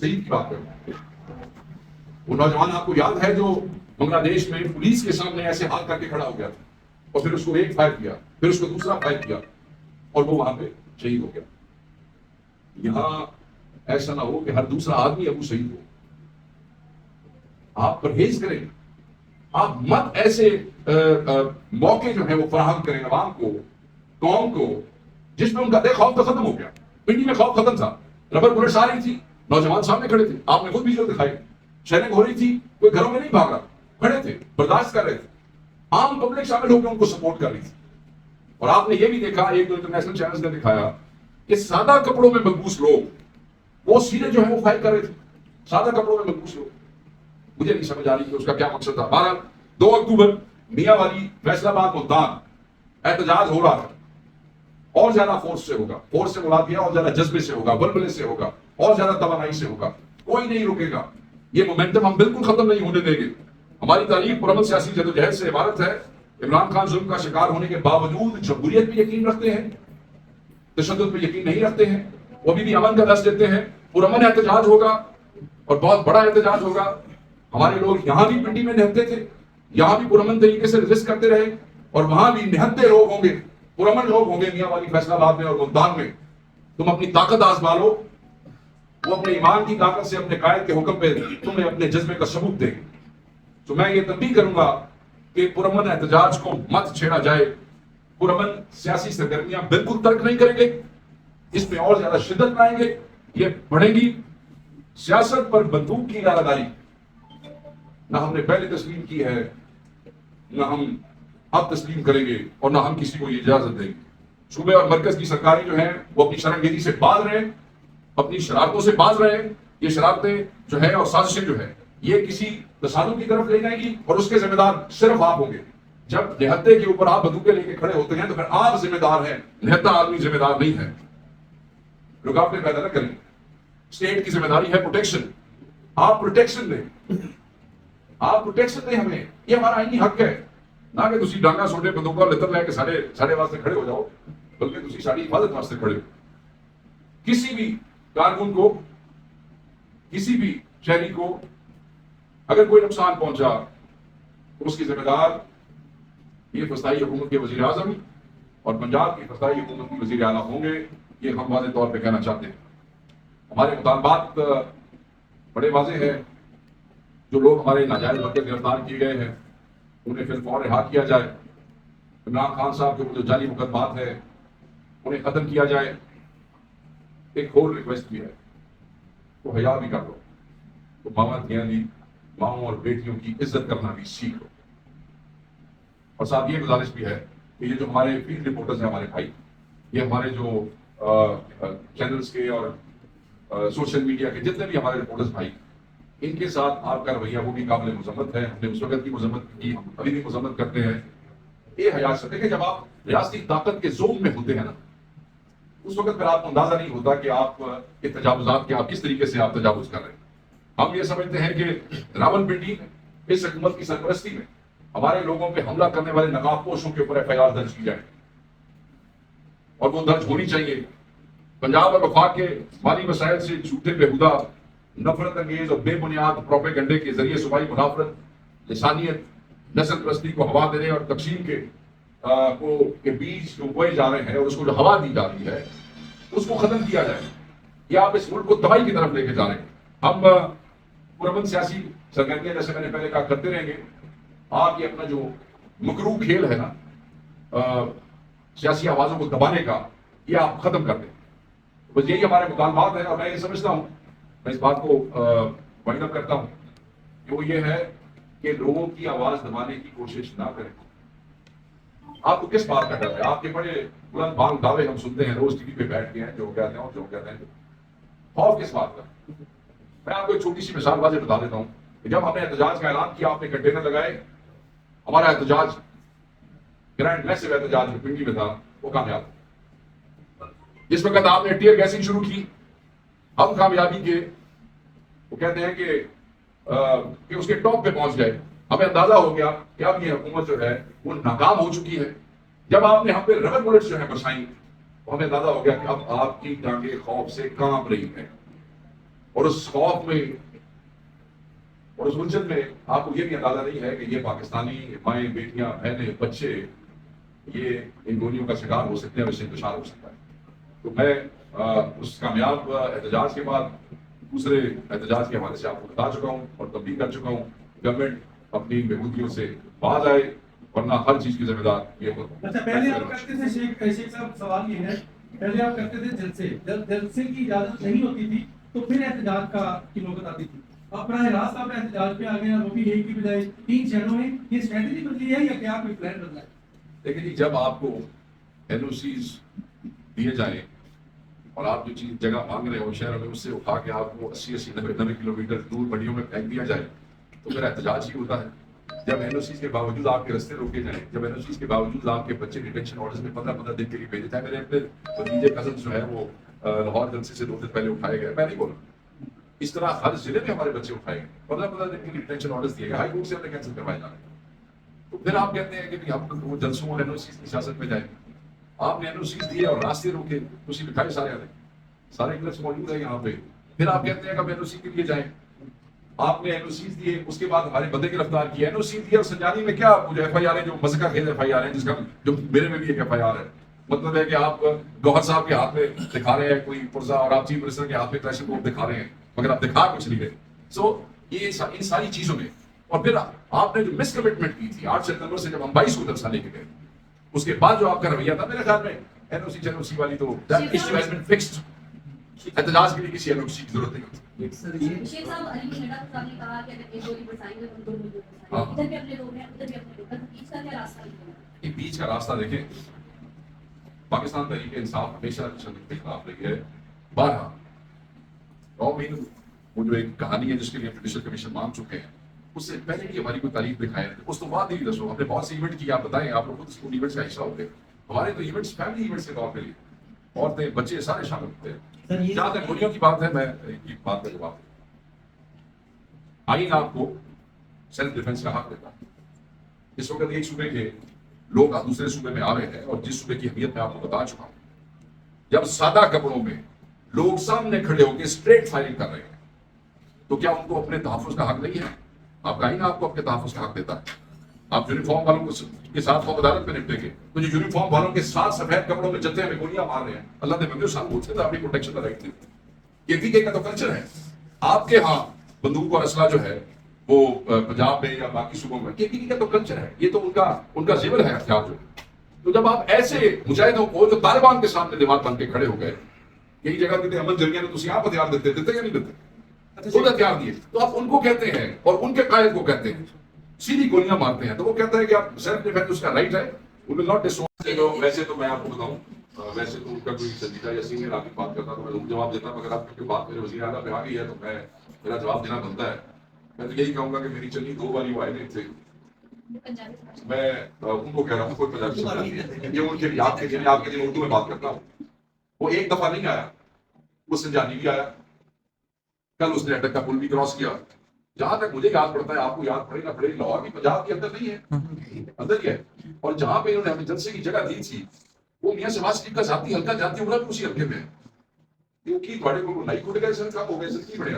شہید کی بات کروں. وہ نوجوان آپ کو یاد ہے جو بنگلہ دیش میں پولیس کے سامنے ایسے ہاتھ کر کے کھڑا ہو گیا تھا اور پھر اس کو ایک فائر کیا, پھر اس کو دوسرا فائر کیا اور وہ وہاں پہ شہید ہو گیا. یہاں ایسا نہ ہو کہ ہر دوسرا آدمی ابو شہید ہو. آپ پرہیز کریں, آپ مت ایسے موقع جو ہے وہ فراہم کریں عوام کو, قوم کو, جس میں ان کا خوف تو ختم ہو گیا. پنڈی میں خوف ختم تھا, ربر بلٹس آ رہی تھی, نوجوان سامنے کھڑے تھے, آپ نے خود بھی جو دکھائی, شیلنگ ہو رہی تھی, کوئی گھروں میں نہیں بھاگ رہا, کھڑے تھے, برداشت کر رہے تھے, عام پبلک شامل ہو کے ان کو سپورٹ کر رہی تھی. اور آپ نے یہ بھی دیکھا, ایک دو انٹرنیشنل چینلز نے دکھایا کہ سادہ کپڑوں میں ملبوس لوگ وہ سیدھے جو ہے وہ فائر کر رہے تھے, سادہ کپڑوں میں ملبوس لوگ. مجھے نہیں سمجھ آ رہی کہ اس کا کیا مقصد تھا. بہرحال 2 اکتوبر میاں والی فیصل آباد ملتان احتجاج ہو رہا تھا, اور زیادہ فورس سے ہوگا, فورس سے مراد دیا اور زیادہ جذبے سے ہوگا, بلبلے سے ہوگا, اور زیادہ توانائی سے ہوگا. کوئی نہیں رکے گا. یہ مومنٹم ہم بالکل ختم نہیں ہونے دیں گے. ہماری تاریخ پرامن سیاسی جدوجہد سے عبارت ہے. عمران خان ظلم کا شکار ہونے کے باوجود جمہوریت پہ یقین رکھتے ہیں, تشدد پہ یقین نہیں رکھتے ہیں, وہ بھی امن کا دست دیتے ہیں. پرامن احتجاج ہوگا اور بہت بڑا احتجاج ہوگا. ہمارے لوگ یہاں بھی پنڈی میں نہتے تھے, یہاں بھی پرامن طریقے سے ریزسٹ کرتے رہے, اور وہاں بھی نہتے لوگ ہوں گے, پرامن لوگ ہوں گے میاں والی فیصل آباد میں اور ملتان میں. تم اپنی طاقت آزما لو, وہ اپنے ایمان کی طاقت سے اپنے قائد کے حکم پہ تمہیں اپنے جذبے کا ثبوت دیں گے. تو میں یہ تنبیہ کروں گا کہ پرامن احتجاج کو مت چھیڑا جائے. پرامن سیاسی سرگرمیاں بالکل ترک نہیں کریں گے, اس میں اور زیادہ شدت لائیں گے, یہ بڑھے گی. سیاست پر بندوق کی ادارہ نہ ہم نے پہلے تسلیم کی ہے, نہ ہم اب تسلیم کریں گے, اور نہ ہم کسی کو یہ اجازت دیں گے. صوبے اور مرکز کی سرکاری جو ہیں وہ اپنی شرمگیری سے باز رہیں, اپنی شرارتوں سے باز رہیں. یہ شرارتیں جو ہیں اور سازشیں جو ہیں یہ کسی تصادم کی طرف لے جائیں گی, اور اس کے ذمہ دار صرف آپ ہوں گے. جب نہتے کے اوپر آپ بندوقیں لے کے کھڑے ہوتے ہیں تو پھر آپ ذمہ دار ہیں, نہتا آدمی ذمہ دار نہیں ہے. رکاوٹیں پیدا نہ کریں. اسٹیٹ کی ذمہ داری ہے پروٹیکشن. آپ پروٹیکشن دیں, آپ پروٹیکشن دیں ہمیں, یہ ہمارا آئینی حق ہے. نہ کہ تسی ڈانگا سوٹے بندوقہ لتر لے کے سارے واسطے کھڑے ہو جاؤ, بلکہ تسی ساری حفاظت واسطے کھڑے ہو. کسی بھی کارکن کو, کسی بھی شہری کو اگر کوئی نقصان پہنچا تو اس کی ذمہ دار یہ فضائی حکومت کے وزیر اعظم اور پنجاب کی فضائی حکومت کے وزیر اعلیٰ ہوں گے. یہ ہم واضح طور پہ کہنا چاہتے ہیں. ہمارے مطالبات بڑے واضح ہیں. جو لوگ ہمارے ناجائز وقت گرفتار کیے گئے ہیں انہیں پھر فوراً رہا کیا جائے. عمران خان صاحب کے جو جعلی مقدمات ہیں انہیں ختم کیا جائے. ایک اور ریکویسٹ بھی ہے, تو حیا بھی کر لو, تو ماؤں اور بیٹیوں کی عزت کرنا بھی سیکھ لو. اور ساتھ یہ گزارش بھی ہے کہ یہ جو ہمارے فیلڈ رپورٹرز ہیں ہمارے بھائی, یہ ہمارے جو چینلز کے اور سوشل میڈیا کے جتنے بھی ہمارے رپورٹرز بھائی, ان کے ساتھ آپ کا رویہ وہ بھی قابل مذمت ہے. ہم نے اس وقت کی مذمت کی, ہم ابھی بھی مذمت کرتے ہیں. یہ حیا سے دیکھیں, جب آپ ریاستی طاقت کے زوم میں ہوتے ہیں نا, اس وقت پھر آپ کو اندازہ نہیں ہوتا کہ آپ کے تجاوزات کے, آپ کس طریقے سے آپ تجاوز کر رہے ہیں. ہم یہ سمجھتے ہیں کہ راولپنڈی اس حکومت کی سرپرستی میں ہمارے لوگوں پہ حملہ کرنے والے نقاب پوشوں کے اوپر FIR درج کی جائے, اور وہ درج ہونی چاہیے. پنجاب اور وفاق کے مالی وسائل سے جھوٹے بےہودہ, نفرت انگیز اور بے بنیاد پروپیگنڈے کے ذریعے صوبائی منافرت, لسانیت, نسل پرستی کو ہوا دینے اور تقسیم کے بیج جو بوئے جا رہے ہیں اور اس کو جو ہوا دی جا رہی ہے اس کو ختم کیا جائے. یا آپ اس ملک کو تباہی کی طرف لے کے جا رہے ہیں. ہم پرامن سیاسی سرگرمیاں جیسے میں نے پہلے کہا کرتے رہیں گے. آپ یہ اپنا جو مکروہ کھیل ہے نا سیاسی آوازوں کو دبانے کا, یہ آپ ختم کر دیں. بس یہی ہمارے مطالبات ہیں, اور میں یہ سمجھتا ہوں, میں اس بات کو وائنڈ اپ کرتا ہوں کہ وہ یہ ہے کہ لوگوں کی آواز دبانے کی کوشش نہ کریں. آپ کو کس بات کا ڈر ہے؟ آپ کے بڑے بلند بانگ دعوے ہم سنتے ہیں روز ٹی وی پہ بیٹھ کے ہیں, جو کہتے ہیں اور جو کہتے ہیں. خوف کس بات کا؟ میں آپ کو ایک چھوٹی سی مثال واضح بتا دیتا ہوں کہ جب ہم نے احتجاج کا اعلان کیا, آپ نے کنٹینر لگائے, ہمارا احتجاج گرینڈ میسو احتجاج جو پنڈی میں تھا وہ کامیاب. جس وقت آپ نے ٹیئر گیسنگ شروع کی, ہم کامیابی کے وہ کہتے ہیں کہ اس کے ٹاپ پہ پہنچ گئے. ہمیں اندازہ ہو گیا کہ اب یہ حکومت جو ہے وہ ناکام ہو چکی ہے. جب آپ نے ہم پہ ربر بلٹس جو ہیں برسائیں, تو ہمیں اندازہ ہو گیا کہ اب آپ کی ٹانگیں خوف سے کانپ رہی ہیں. اور اس خوف میں اور اس الجھن میں آپ کو یہ بھی اندازہ نہیں ہے کہ یہ پاکستانی مائیں بیٹیاں بہنیں بچے یہ ان گولیوں کا شکار ہو سکتے ہیں اور اس سے انتشار ہو سکتا ہے. تو میں اس کامیاب احتجاج کے بعد دوسرے احتجاج کے حوالے سے آپ کو بتا چکا ہوں اور تبدیل کر چکا ہوں. گورنمنٹ اپنی بےغودگیوں سے باز آئے ورنہ ہر چیز کی ذمہ دار یہ ہوتا. اچھا پہلے آپ کرتے تھے شیخ صاحب، سوال یہ ہے پہلے آپ کرتے تھے جلسے، جب جلسے کی اجازت نہیں ہوتی تھی تو پھر احتجاج کی نوبت آتی تھی. اب براہ راست آپ احتجاج پہ آ گئے ہیں، وہ بھی ایک کی بجائے 3 شہروں میں. یہ اسٹریٹجی بدلی ہے یا کیا کوئی پلان بدلا ہے؟ لیکن جی جب آپ کو این او سیز دیے جائیں اور آپ جو چیز جگہ مانگ رہے ہو شہروں میں اس سے اٹھا کے آپ کو 80 90 کلومیٹر دور منڈیوں میں پھینک دیا جائے تو پھر احتجاج ہی ہوتا ہے. جب این او سیز کے باوجود آپ کے رستے روکے جائیں، جب این او سیز کے باوجود آپ کے بچے ڈیٹینشن آرڈرز میں 15 دن کے لیے بھیجے جائیں. میرے اپنے بھتیجے کزن جو ہے وہ لاہور جلسے سے 2 دن پہلے اٹھائے گئے. میں نہیں بولا اس طرح ہر ضلع میں ہمارے بچے اٹھائے گئے، 15 دن کے لیے ڈیٹینشن آرڈرز دیے گئے، ہائی کورٹ سے ہم نے کینسل کروائے جا رہے ہیں. تو پھر آپ کہتے ہیں کہ ہم وہ جلسوں اور این او سیز کی سیاست میں جائیں. آپ نے این او سیز دیے اور راستے روکے، خوشی دکھائے سارے آنے سارے انگلش موجود ہیں یہاں پہ. پھر آپ کہتے ہیں کہ این او سی کے لیے جائیں. آپ نے این او سیز دیے، اس کے بعد ہمارے بندے گرفتار کیے. این او سی دیے اور سنجانی میں کیا جو ایف آئی آر ہے، جو مذکر خیز ایف آئی آر ہے، جس کا جو میرے میں بھی ایک ایف آئی آر ہے. مطلب ہے کہ آپ گوہر صاحب کے ہاتھ میں دکھا رہے ہیں کوئی پرزا اور آپ چیف منسٹر کے ہاتھ میں کریشن کوڈ دکھا رہے ہیں مگر آپ دکھا کچھ نہیں رہے. سو یہ ان ساری چیزوں میں اور پھر آپ نے جو مس کمٹمنٹ کی تھی 8 ستمبر سے جب ہم 22 کو جلسہ لے کے گئے، اس کے بعد جو آپ کا رویہ تھا میرے خیال میں این او سی چین او سی والی تو ایشو ہیز بین فکسڈ. احتجاج کے لیے کسی این او سی کی ضرورت نہیں ہوتی. شیخ صاحب علی نڈا صاحب نے کہا کہ اگر ایک گولی برسائیں گے تو 2 ملک برسائیں گے. ادھر بھی اپنے لوگ ہیں ادھر بھی اپنے لوگ ہیں. بیچ کا کیا راستہ ہے؟ یہ بیچ کا راستہ دیکھیں، پاکستان تحریک انصاف ہمیشہ تشدد کے خلاف رہی ہے. 12 وہ جو ایک کہانی ہے جس کے لیے جوڈیشل کمیشن مان چکے ہیں، اس سے پہلے بھی ہماری کوئی تاریخ دکھائے تھے. اس تو بعد نہیں دسو، ہم نے بہت سے ایونٹ کیا. آپ بتائیں، آپ لوگ خود اسکول ایونٹس کا حصہ ہوتے ہیں. ہمارے تو ایونٹس فیملی ایونٹس کے طور پہ لیے عورتیں بچے سارے شامل ہوتے ہیں. جہاں تک گولیوں کی بات ہے، میں ایک بات کا جواب دوں. آئین آپ کو سیلف ڈیفینس کا حق دیتا ہے. اس وقت ایک صوبے کے لوگ دوسرے صوبے میں آ رہے ہیں اور جس صوبے کی اہمیت میں آپ کو بتا چکا ہوں، جب سادہ کپڑوں میں لوگ سامنے کھڑے ہو کے اسٹریٹ فائرنگ کر رہے ہیں تو کیا ان کو اپنے تحفظ کا حق نہیں ہے؟ آپ کا آئین آپ کو اپنے تحفظ کا حق دیتا ہے. آپ یونیفارم والوں کے ساتھ فوق عدالت میں نپٹیں گے تو جو یونیفارم والوں کے ساتھ سفید کپڑوں میں جتے میں گولیاں مار رہے ہیں، اللہ نے بندے سال پوچھتے تھے اپنی پروٹیکشن کا رائٹ دیتے. یہ بھی کا تو کلچر ہے. آپ کے ہاں بندوق اور اسلحہ جو ہے وہ پنجاب میں یا باقی صوبوں میں کے کا تو کلچر ہے. یہ تو ان کا زیور ہے ہتھیار جو. تو جب آپ ایسے مجاہدوں کو جو طالبان کے سامنے دیوار بن کے کھڑے ہو گئے، یہی جگہ کہتے ہیں امن جنگیاں نے تو آپ ہتھیار دیتے یا نہیں دیتے؟ خود ہتھیار دیے تو آپ ان کو کہتے ہیں اور ان کے قائد کو کہتے ہیں سیدھی گولیاں مارتے ہیں. تو وہ کہتا ہے کہ آپ سیلف ڈیفینس اس کا رائٹ ہے. ویسے تو میں آپ کو بتاؤں، ویسے تو ان کا کوئی سنجیدہ یا سینئر آدمی بات کرتا تو میں ضرور جواب دیتا، مگر آپ کی بات میرے وزیر اعلیٰ پہ آ گئی ہے تو میرا جواب دینا بنتا ہے. میں تو یہی کہوں گا کہ میری چلی 2 والی وائدے تھے، میں ان کو کہہ رہا ہوں کوئی پنجابی سمجھا یہ ان کے لیے آپ کے لیے آپ کے لیے اردو میں بات کرتا ہوں. وہ ایک دفعہ نہیں آیا، وہ سنجانی بھی آیا، کل اس نے اٹک کا پل بھی کراس کیا. جہاں تک مجھے یاد پڑتا ہے، آپ کو یاد پڑے نہ پڑے، لاہور بھی پنجاب کے اندر نہیں ہے، اندر ہی ہے. اور جہاں پہ انہوں نے ہمیں جلسے کی جگہ دی تھی وہ میاں شہباز شریف کا ذاتی حلقہ جاتی عمرہ بھی اسی حلقے میں ہے. کیونکہ بڑے کو نہیں کھٹ گئے سر کا ہو گئے سر کی بڑے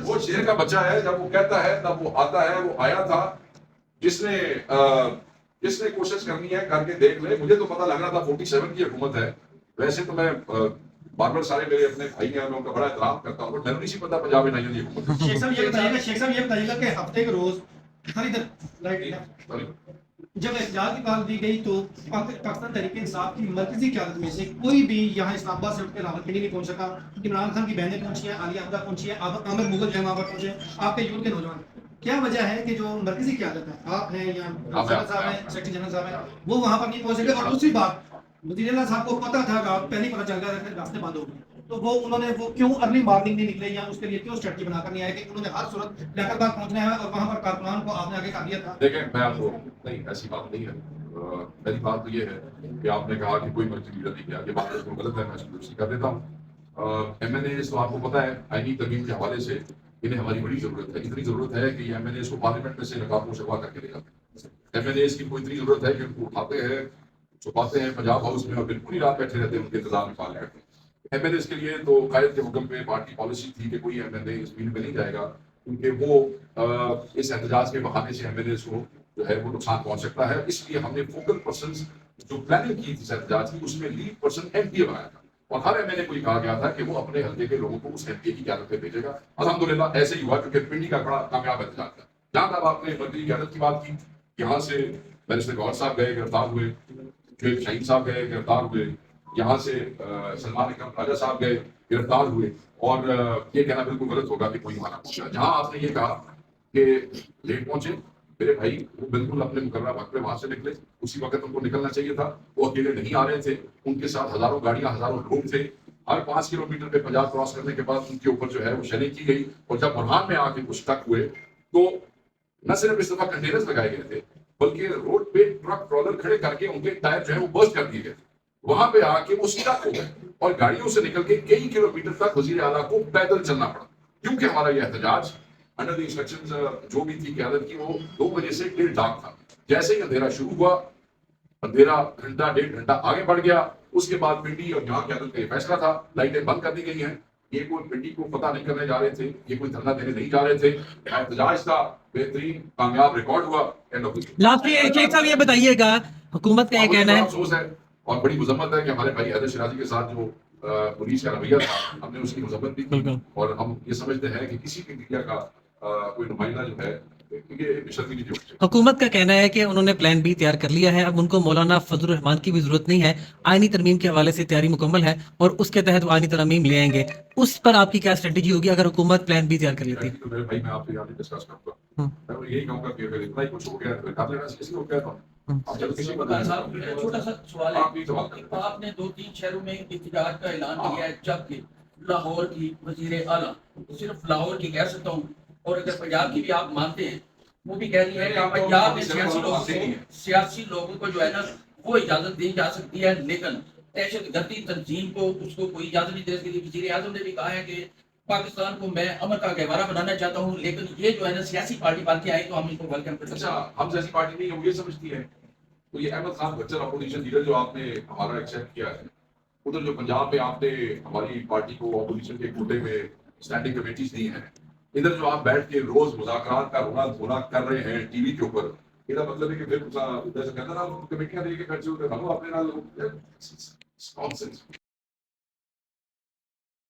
وہ شیر کا بچہ ہے. جب وہ کہتا ہے تب وہ آتا ہے. وہ آیا تھا جس نے کوشش کرنی ہے کر کے دیکھ لے. مجھے تو پتہ لگ رہا تھا 47 کی حکومت ہے. ویسے تو میں بار سارے میرے اپنے بھائی ہیں، میں ان کا بڑا احترام کرتا ہوں، بٹ میں نہیں پتا پنجاب میں نہیں حکومت. شیخ صاحب یہ بتائیے گا کہ ہفتے کے روز جب احتجاج کی بات دی گئی تو پاکستان تحریک انصاف کی مرکزی قیادت میں سے کوئی بھی یہاں اسلام آباد سے اٹھ کے راولپنڈی نہیں پہنچ سکا. عمران خان کی بہنیں پہنچی ہیں، عالیہ حمزہ پہنچی ہیں، عامر مغل جو ہے وہاں پر پہنچے، آپ کے یوتھ کے نوجوان. کیا وجہ ہے کہ جو مرکزی قیادت ہے، آپ ہیں یا صاحب ہیں، سیکرٹری جنرل صاحب ہیں، وہ وہاں پر نہیں پہنچ سکے؟ اور دوسری بات، وزیر اعلیٰ صاحب کو پتا تھا، پہلے پتہ چل گیا کہ راستے بند ہو گئے، تو وہ انہوں نے کیوں ارلی مارننگ نہیں نکلے یا اس کے لیے کیوں اسٹریٹجی بنا کر نہیں آئے کہ انہوں نے ہر صورت لیکر باغ پہنچنا ہے اور وہاں پر کارکنان کو آپ نے آگے کر دیا تھا؟ دیکھیں میں آپ کو نہیں، ایسی بات نہیں ہے. پہلی بات تو یہ ہے کہ آپ نے کہا کہ کوئی مرکزی لیڈر نہیں کیا، یہ بات بالکل غلط ہے. میں اس کو درست کر دیتا ہوں. ایم این اے تو آپ کو پتا ہے آئینی ترمیم کے حوالے سے انہیں ہماری بڑی ضرورت ہے. اتنی ضرورت ہے کہ یہ ایم این اے کو پارلیمنٹ میں سے نقاب و شفا کر کے لے جاتے ہیں. ایم این اے کی کوئی اتنی ضرورت ہے کہ ان کو اٹھاتے ہیں چھپاتے ہیں پنجاب ہاؤس میں اور بالکل ہی رات بیٹھے رہتے ہیں ان کے انتظام میں پارلیمنٹ میں. ایم ایل کے لیے تو قائد کے حکم پہ پارٹی پالیسی تھی کہ کوئی ایم ایل اے اس فیلڈ میں نہیں جائے گا، کیونکہ وہ اس احتجاج کے بہانے سے ایم ایل اے کو جو ہے وہ نقصان پہنچ سکتا ہے. اس لیے ہم نے فوکل پرسنز جو پلاننگ کی تھی اس احتجاج کی، اس میں لیڈ پرسن ایم پی اے بنایا تھا، اور ہر ایم ایل اے کو یہ کہا گیا تھا کہ وہ اپنے حلقے کے لوگوں کو اس ایم پی اے کی قیادت پہ بھیجے گا. الحمدللہ ایسے ہی ہوا، کیونکہ پنڈی کا بڑا کامیاب احتجاج تھا. جہاں تک آپ نے مرکزی قیادت کی بات کی، یہاں سے بیرسٹر گوہر صاحب گئے، گرفتار ہوئے، شعیب شاہین صاحب گئے، گرفتار ہوئے، یہاں سے سلمان اکرم راجہ صاحب گئے، گرفتار ہوئے. اور یہ کہنا بالکل غلط ہوگا کہ کوئی وہاں نہ پہنچا. جہاں آپ نے یہ کہا کہ لیٹ پہنچے، میرے بھائی وہ بالکل اپنے مقررہ وقت پہ وہاں سے نکلے، اسی وقت ان کو نکلنا چاہیے تھا. وہ اکیلے نہیں آ رہے تھے، ان کے ساتھ ہزاروں گاڑیاں، ہزاروں لوگ تھے. ہر 5 کلومیٹر پہ پنجاب کراس کرنے کے بعد ان کے اوپر جو ہے وہ شیلنگ کی گئی، اور جب برہان میں آ کے کچھ تک ہوئے تو نہ صرف اس دفعہ کنٹینرز لگائے گئے تھے، بلکہ روڈ پہ ٹرک ٹرالر کھڑے کر کے ان کے ٹائر جو ہے وہ برسٹ کر دیے گئے. وہاں پہ آ کے وہ اسٹک ہو گئے اور گاڑیوں سے نکل کے کئی کلومیٹر تک وزیر اعلیٰ کو پیدل چلنا پڑا، کیونکہ ہمارا یہ احتجاج انڈر دی انسٹرکشنز جو بھی تھی قیادت کی، وہ 2 بجے سے ٹل ڈارک تھا. جیسے ہی اندھیرا شروع ہوا، اندھیرا گھنٹہ 1.5 آگے بڑھ گیا. اس کے بعد پنڈی اور جہاں قیادت کا یہ فیصلہ تھا، لائٹیں بند کر دی گئی ہیں. یہ کوئی پنڈی کو پتہ نہیں کرنے جا رہے تھے، یہ کوئی دھرنا دینے نہیں جا رہے تھے. احتجاج کا بہترین کامیاب ریکارڈ ہوا. لاسٹلی شیخ صاحب یہ بتائیے گا، حکومت کا یہ کہنا ہے، افسوس ہے اور بڑی مذمت ہے کہ ہمارے بھائی حیدر شیرازی کے ساتھ جو پولیس کا رویہ تھا، ہم نے اس کی مذمت بھی کی. اور ہم یہ سمجھتے ہیں کہ کسی بھی میڈیا کا کوئی نمائندہ جو ہے، یہ بشرمگی نہیں ہوتی. حکومت کا کہنا ہے کہ انہوں نے پلان بی تیار کر لیا ہے، اب ان کو مولانا فضل الرحمان کی بھی ضرورت نہیں ہے، آئینی ترمیم کے حوالے سے تیاری مکمل ہے اور اس کے تحت وہ آئینی ترمیم لے آئیں گے. اس پر آپ کی کیا اسٹریٹجی ہوگی اگر حکومت پلان بی تیار کر لیتی ہے؟ تو میرے بھائی میں آپ سے یہاں ڈسکس کروں گا. میں یہی کہوں گا کہ اگر اتنا ہی کچھ ہو گیا تو کر لینا کسی ہو گیا تو چھوٹا سا سوال ہے، آپ نے 2-3 شہروں میں احتجاج کا اعلان کیا ہے، جبکہ لاہور کی وزیر اعلیٰ صرف لاہور کی کہہ سکتا ہوں، اور اگر پنجاب کی بھی آپ مانتے ہیں، وہ بھی کہہ رہی ہے کہ پنجاب میں سیاسی لوگوں کو جو ہے نا وہ اجازت دی جا سکتی ہے، لیکن دہشت گردی تنظیم کو اس کو کوئی اجازت نہیں دے سکتی. وزیر اعظم نے بھی کہا ہے کہ پاکستان کو میں امن کا گہوارہ بنانا چاہتا ہوں، لیکن یہ جو ہے نا سیاسی پارٹی بن کے آئی تو ہم ان کو ویلکم کرتے ہیں. اچھا، ہم سیاسی پارٹی نہیں ہے، وہ یہ سمجھتی ہے. تو یہ احمد خان بچر اپوزیشن لیڈر جو آپ نے ہمارا ایکسیپٹ کیا ہے، ادھر جو پنجاب میں آپ نے ہماری پارٹی کو اپوزیشن کے کوٹے میں اسٹینڈنگ کمیٹیز دی ہیں، ادھر جو آپ بیٹھ کے روز مذاکرات کا رونا دھونا کر رہے ہیں ٹی وی کے اوپر، یہ مطلب ہے کہ پھر ادھر سے کہتا نا کمیٹیاں دے کے خرچے ہوتے ہیں، ہم اپنے نال